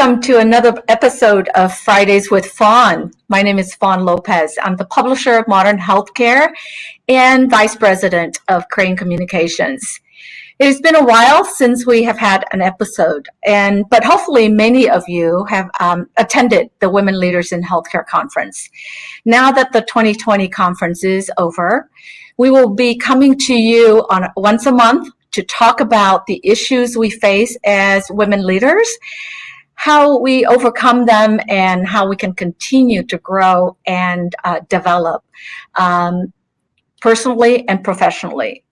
Welcome to another episode of Fridays with Fawn. My name is Fawn Lopez. I'm the publisher of Modern Healthcare and Vice President of Crane Communications. It has been a while since we have had an episode, but hopefully many of you have attended the Women Leaders in Healthcare Conference. Now that the 2020 conference is over, we will be coming to you once a month to talk about the issues we face as women leaders, how we overcome them, and how we can continue to grow and develop personally and professionally.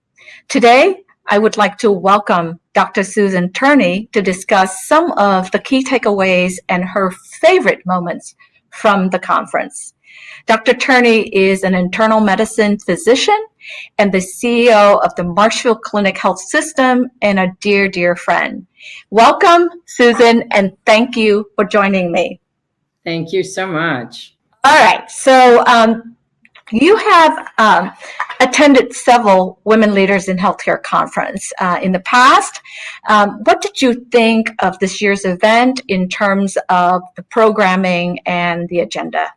Today, I would like to welcome Dr. Susan Turney to discuss some of the key takeaways and her favorite moments from the conference. Dr. Turney is an internal medicine physician and the CEO of the Marshfield Clinic Health System and a dear, dear friend. Welcome, Susan, and thank you for joining me. Thank you so much. All right, so you have attended several Women Leaders in Healthcare Conference in the past. What did you think of this year's event in terms of the programming and the agenda?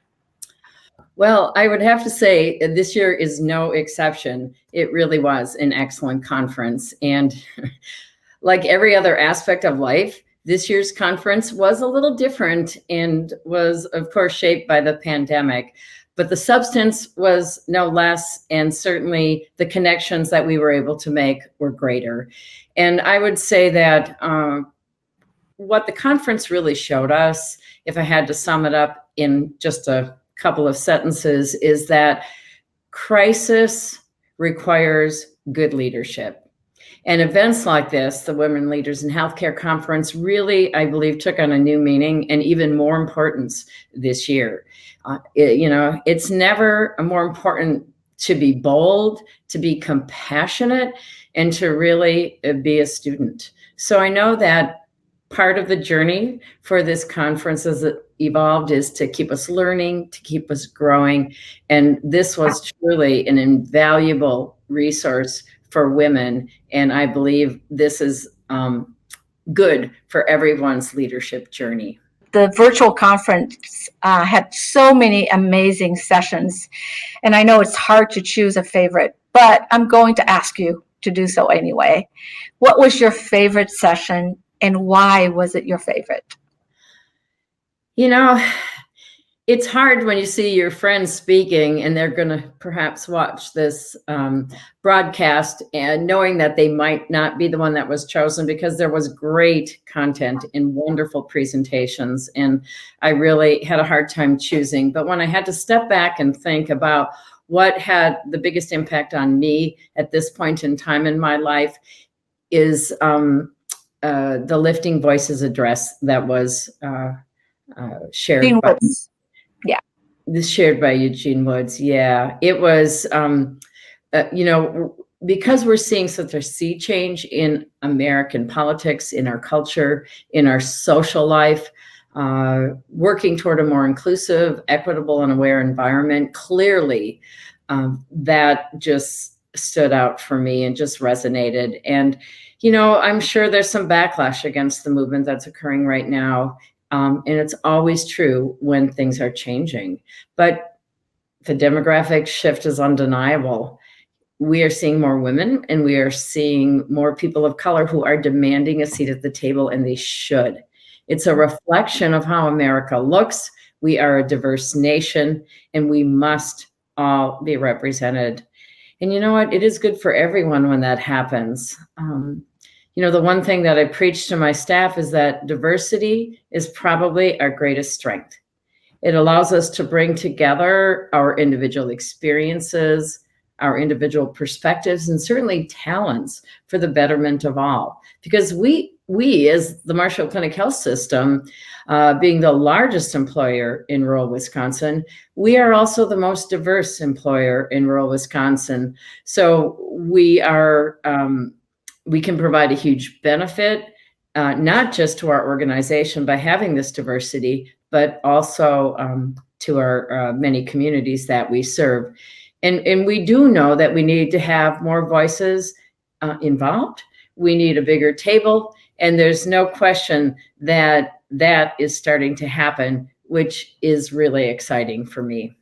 Well, I would have to say this year is no exception. It really was an excellent conference. And like every other aspect of life, this year's conference was a little different and was, of course, shaped by the pandemic. But the substance was no less, and certainly the connections that we were able to make were greater. And I would say that what the conference really showed us, if I had to sum it up in just a couple of sentences, is that crisis requires good leadership. And events like this, the Women Leaders in Healthcare Conference, really, I believe, took on a new meaning and even more importance this year. It's never more important to be bold, to be compassionate, and to really be a student. So I know that part of the journey for this conference as it evolved is to keep us learning, to keep us growing. And this was truly an invaluable resource for women. And I believe this is good for everyone's leadership journey. The virtual conference had so many amazing sessions, and I know it's hard to choose a favorite, but I'm going to ask you to do so anyway. What was your favorite session, and why was it your favorite? You know, it's hard when you see your friends speaking and they're going to perhaps watch this broadcast and knowing that they might not be the one that was chosen, because there was great content and wonderful presentations. And I really had a hard time choosing. But when I had to step back and think about what had the biggest impact on me at this point in time in my life is the Lifting Voices address that was shared by, shared by Eugene Woods. Yeah, it was, because we're seeing such a sea change in American politics, in our culture, in our social life, working toward a more inclusive, equitable, and aware environment. Clearly, that just stood out for me and just resonated. And, I'm sure there's some backlash against the movement that's occurring right now. And it's always true when things are changing. But the demographic shift is undeniable. We are seeing more women, and we are seeing more people of color who are demanding a seat at the table, and they should. It's a reflection of how America looks. We are a diverse nation, and we must all be represented. And you know what? It is good for everyone when that happens. The one thing that I preach to my staff is that diversity is probably our greatest strength. It allows us to bring together our individual experiences, our individual perspectives, and certainly talents for the betterment of all. Because we as the Marshfield Clinic Health System, being the largest employer in rural Wisconsin, we are also the most diverse employer in rural Wisconsin. So we are, we can provide a huge benefit, not just to our organization by having this diversity, but also to our many communities that we serve. And we do know that we need to have more voices involved. We need a bigger table. And there's no question that that is starting to happen, which is really exciting for me.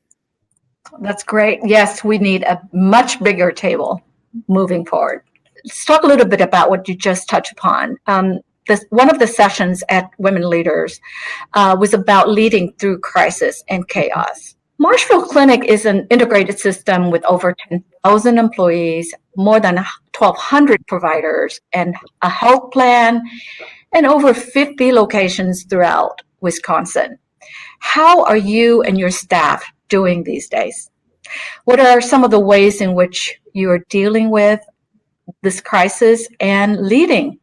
That's great. Yes, we need a much bigger table moving forward. Let's talk a little bit about what you just touched upon. One of the sessions at Women Leaders was about leading through crisis and chaos. Marshfield Clinic is an integrated system with over 10,000 employees, more than 1,200 providers, and a health plan, and over 50 locations throughout Wisconsin. How are you and your staff doing these days? What are some of the ways in which you are dealing with this crisis and leading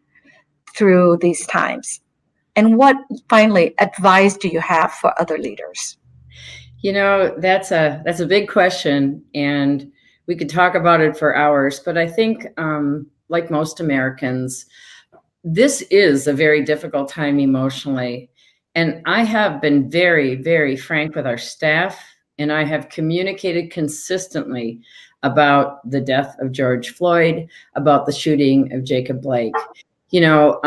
through these times? And what, finally, advice do you have for other leaders? You know, that's a big question, and we could talk about it for hours. But I think, like most Americans, this is a very difficult time emotionally. And I have been very, very frank with our staff, and I have communicated consistently about the death of George Floyd, about the shooting of Jacob Blake. You know,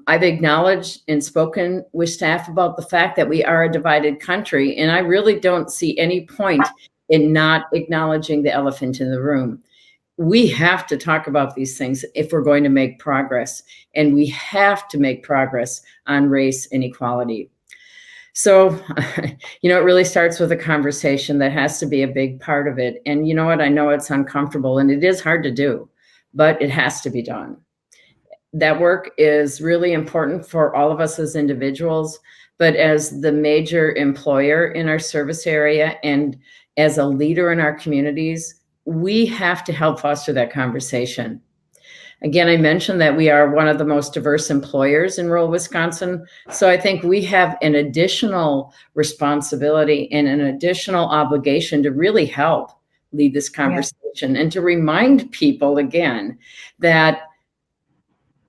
I've acknowledged and spoken with staff about the fact that we are a divided country, and I really don't see any point in not acknowledging the elephant in the room. We have to talk about these things if we're going to make progress, and we have to make progress on race and equality. So, you know, it really starts with a conversation that has to be a big part of it. And you know what? I know it's uncomfortable and it is hard to do, but it has to be done. That work is really important for all of us as individuals, but as the major employer in our service area and as a leader in our communities, we have to help foster that conversation. Again, I mentioned that we are one of the most diverse employers in rural Wisconsin. So I think we have an additional responsibility and an additional obligation to really help lead this conversation and to remind people again that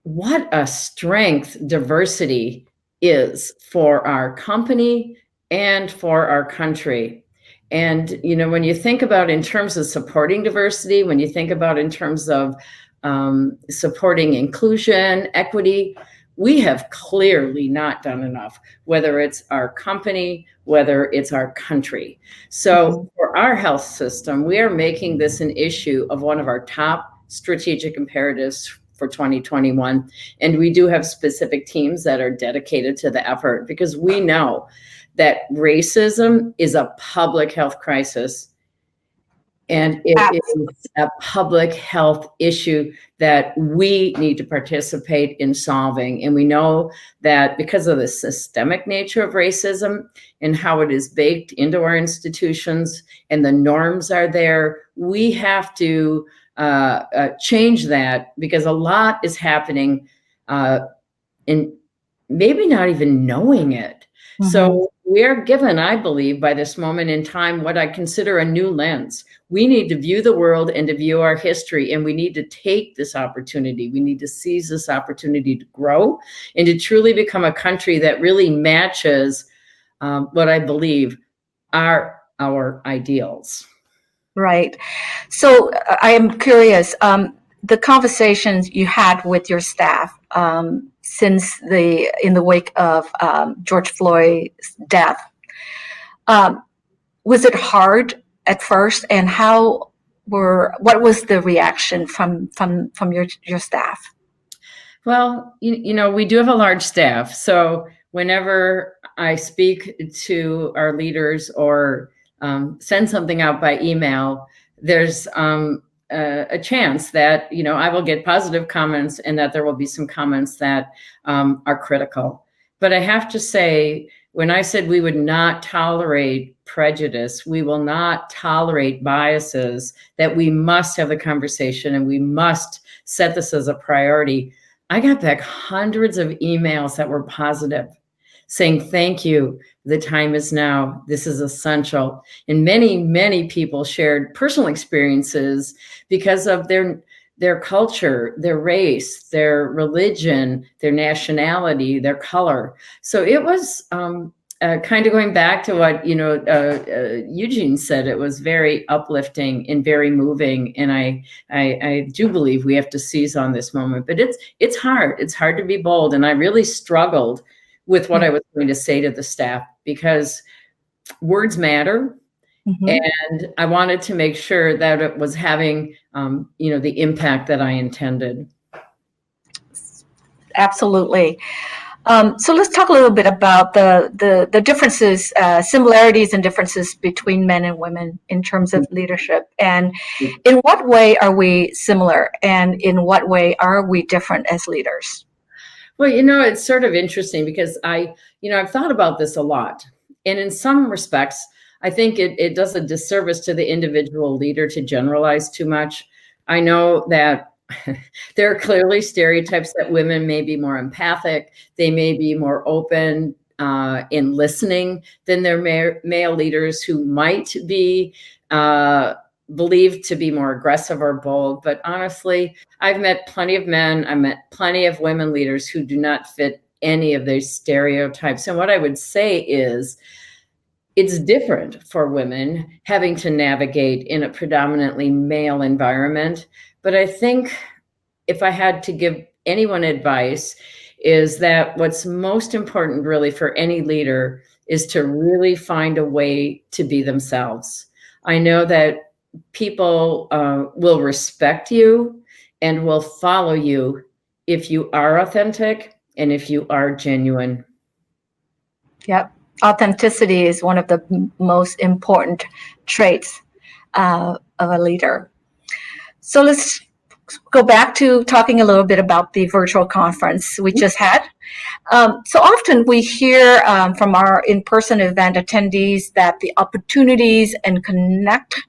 what a strength diversity is for our company and for our country. And, you know, when you think about in terms of supporting diversity, when you think about in terms of supporting inclusion, equity, we have clearly not done enough, whether it's our company, whether it's our country. So for our health system, we are making this an issue of one of our top strategic imperatives for 2021. And we do have specific teams that are dedicated to the effort because we know that racism is a public health crisis. And it is a public health issue that we need to participate in solving. And we know that because of the systemic nature of racism and how it is baked into our institutions and the norms are there, we have to change that because a lot is happening and maybe not even knowing it. So we're given, I believe, by this moment in time, what I consider a new lens. We need to view the world and to view our history, and we need to take this opportunity. We need to seize this opportunity to grow and to truly become a country that really matches what I believe are our ideals. Right. So I am curious, the conversations you had with your staff since in the wake of George Floyd's death, was it hard at first, and what was the reaction from your staff? Well, you know, we do have a large staff, so whenever I speak to our leaders or send something out by email, there's a chance that, you know, I will get positive comments and that there will be some comments that are critical. But I have to say, when I said we would not tolerate prejudice, we will not tolerate biases, that we must have the conversation and we must set this as a priority, I got back hundreds of emails that were positive, saying, thank you, the time is now, this is essential. And many, many people shared personal experiences because of their culture, their race, their religion, their nationality, their color. So it was kind of going back to what, you know, Eugene said. It was very uplifting and very moving. And I do believe we have to seize on this moment, but it's hard. It's hard to be bold. And I really struggled with what I was going to say to the staff, because words matter. And I wanted to make sure that it was having, the impact that I intended. Absolutely. So let's talk a little bit about the differences, similarities and differences between men and women in terms of leadership. And in what way are we similar, and in what way are we different as leaders? Well, it's sort of interesting because I've thought about this a lot. And in some respects, I think it does a disservice to the individual leader to generalize too much. I know that there are clearly stereotypes that women may be more empathic, they may be more open in listening than their male leaders, who might be believed to be more aggressive or bold. But honestly, I've met plenty of men, I met plenty of women leaders who do not fit any of those stereotypes. And what I would say is, it's different for women having to navigate in a predominantly male environment. But I think if I had to give anyone advice, is that what's most important really for any leader is to really find a way to be themselves. I know that people will respect you and will follow you if you are authentic and if you are genuine. Yep. Authenticity is one of the most important traits of a leader. So let's go back to talking a little bit about the virtual conference we just had. So often we hear from our in-person event attendees that the opportunities and connect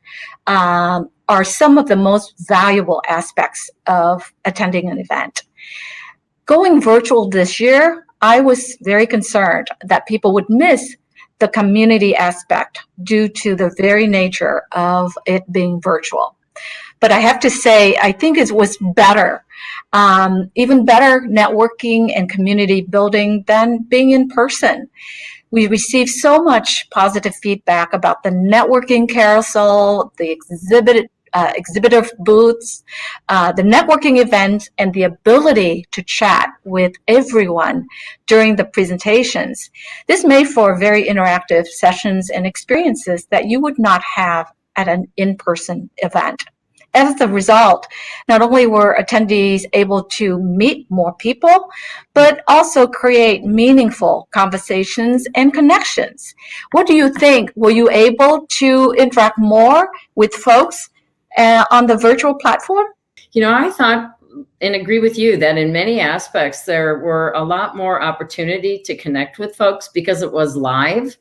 are some of the most valuable aspects of attending an event. Going virtual this year, I was very concerned that people would miss the community aspect due to the very nature of it being virtual. But I have to say, I think it was better, even better networking and community building than being in person. We received so much positive feedback about the networking carousel, the exhibitor booths, the networking events, and the ability to chat with everyone during the presentations. This made for very interactive sessions and experiences that you would not have at an in-person event. As a result, not only were attendees able to meet more people, but also create meaningful conversations and connections. What do you think? Were you able to interact more with folks on the virtual platform? I thought and agree with you that in many aspects there were a lot more opportunity to connect with folks because it was live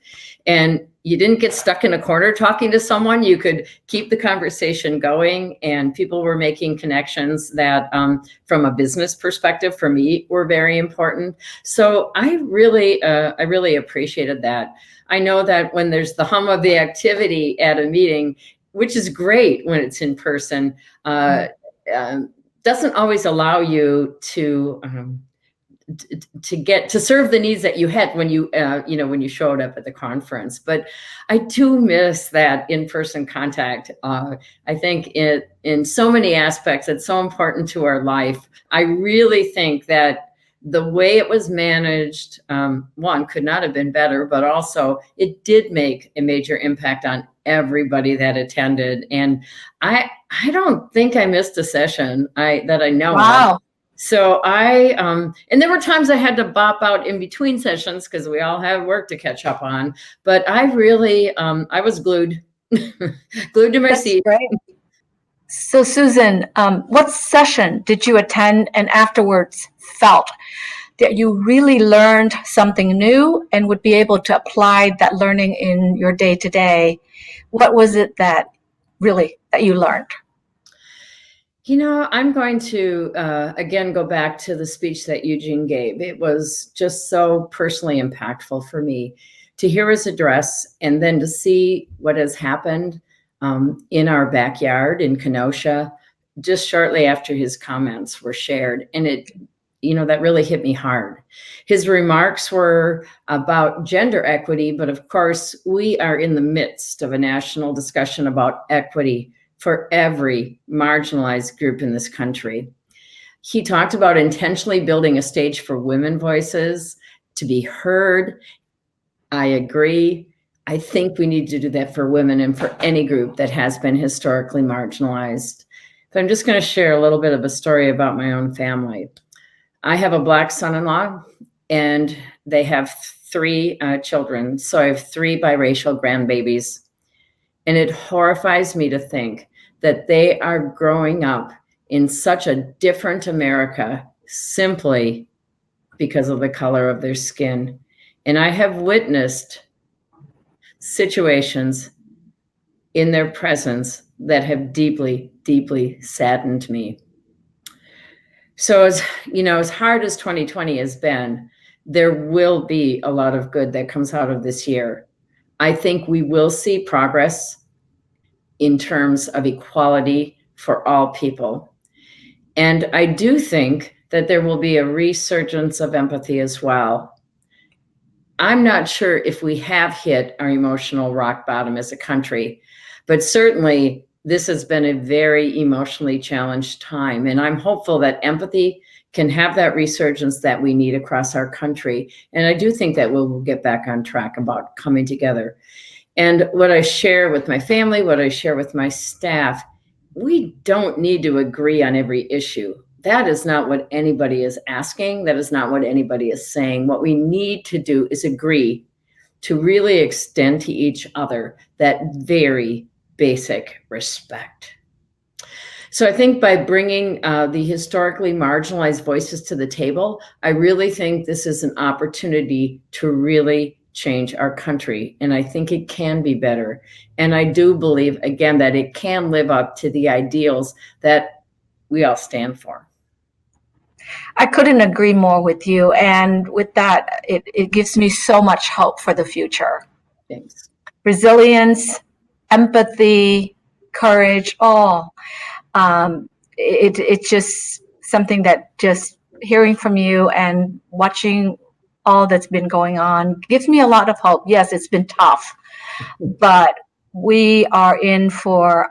and you didn't get stuck in a corner talking to someone. You could keep the conversation going, and people were making connections that from a business perspective for me were very important. So I really appreciated that. I know that when there's the hum of the activity at a meeting, which is great when it's in person, doesn't always allow you to get to serve the needs that you had when you when you showed up at the conference. But I do miss that in-person contact. I think in so many aspects, it's so important to our life. I really think that the way it was managed, one, could not have been better, but also it did make a major impact on everybody that attended. And I don't think I missed a session that I know of. So and there were times I had to bop out in between sessions because we all have work to catch up on. But I really, I was glued to my seat. Great. So Susan, what session did you attend and afterwards felt that you really learned something new and would be able to apply that learning in your day-to-day? What was it that you learned? I'm going to, again, go back to the speech that Eugene gave. It was just so personally impactful for me to hear his address and then to see what has happened in our backyard in Kenosha just shortly after his comments were shared. And it, that really hit me hard. His remarks were about gender equity, but of course, we are in the midst of a national discussion about equity for every marginalized group in this country. He talked about intentionally building a stage for women voices to be heard. I agree. I think we need to do that for women and for any group that has been historically marginalized. But I'm just going to share a little bit of a story about my own family. I have a Black son-in-law, and they have 3 children. So I have 3 biracial grandbabies. And it horrifies me to think that they are growing up in such a different America simply because of the color of their skin. And I have witnessed situations in their presence that have deeply, deeply saddened me. So as hard as 2020 has been, there will be a lot of good that comes out of this year. I think we will see progress in terms of equality for all people. And I do think that there will be a resurgence of empathy as well. I'm not sure if we have hit our emotional rock bottom as a country, but certainly this has been a very emotionally challenged time. And I'm hopeful that empathy can have that resurgence that we need across our country. And I do think that we'll get back on track about coming together. And what I share with my family, what I share with my staff, we don't need to agree on every issue. That is not what anybody is asking. That is not what anybody is saying. What we need to do is agree to really extend to each other that very basic respect. So I think by bringing the historically marginalized voices to the table, I really think this is an opportunity to really change our country. And I think it can be better. And I do believe, again, that it can live up to the ideals that we all stand for. I couldn't agree more with you. And with that, it gives me so much hope for the future. Thanks. Resilience, empathy, courage, all. It's just something that just hearing from you and watching all that's been going on gives me a lot of hope. Yes, it's been tough, but we are in for,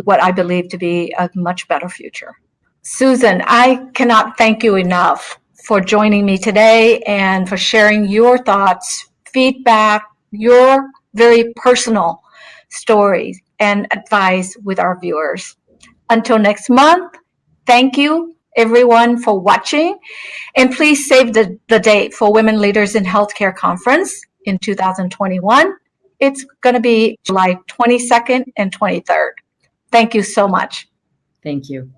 what I believe to be a much better future. Susan, I cannot thank you enough for joining me today and for sharing your thoughts, feedback, your very personal stories and advice with our viewers. Until next month, thank you everyone for watching, and please save the date for Women Leaders in Healthcare Conference in 2021. It's going to be July 22nd and 23rd. Thank you so much. Thank you.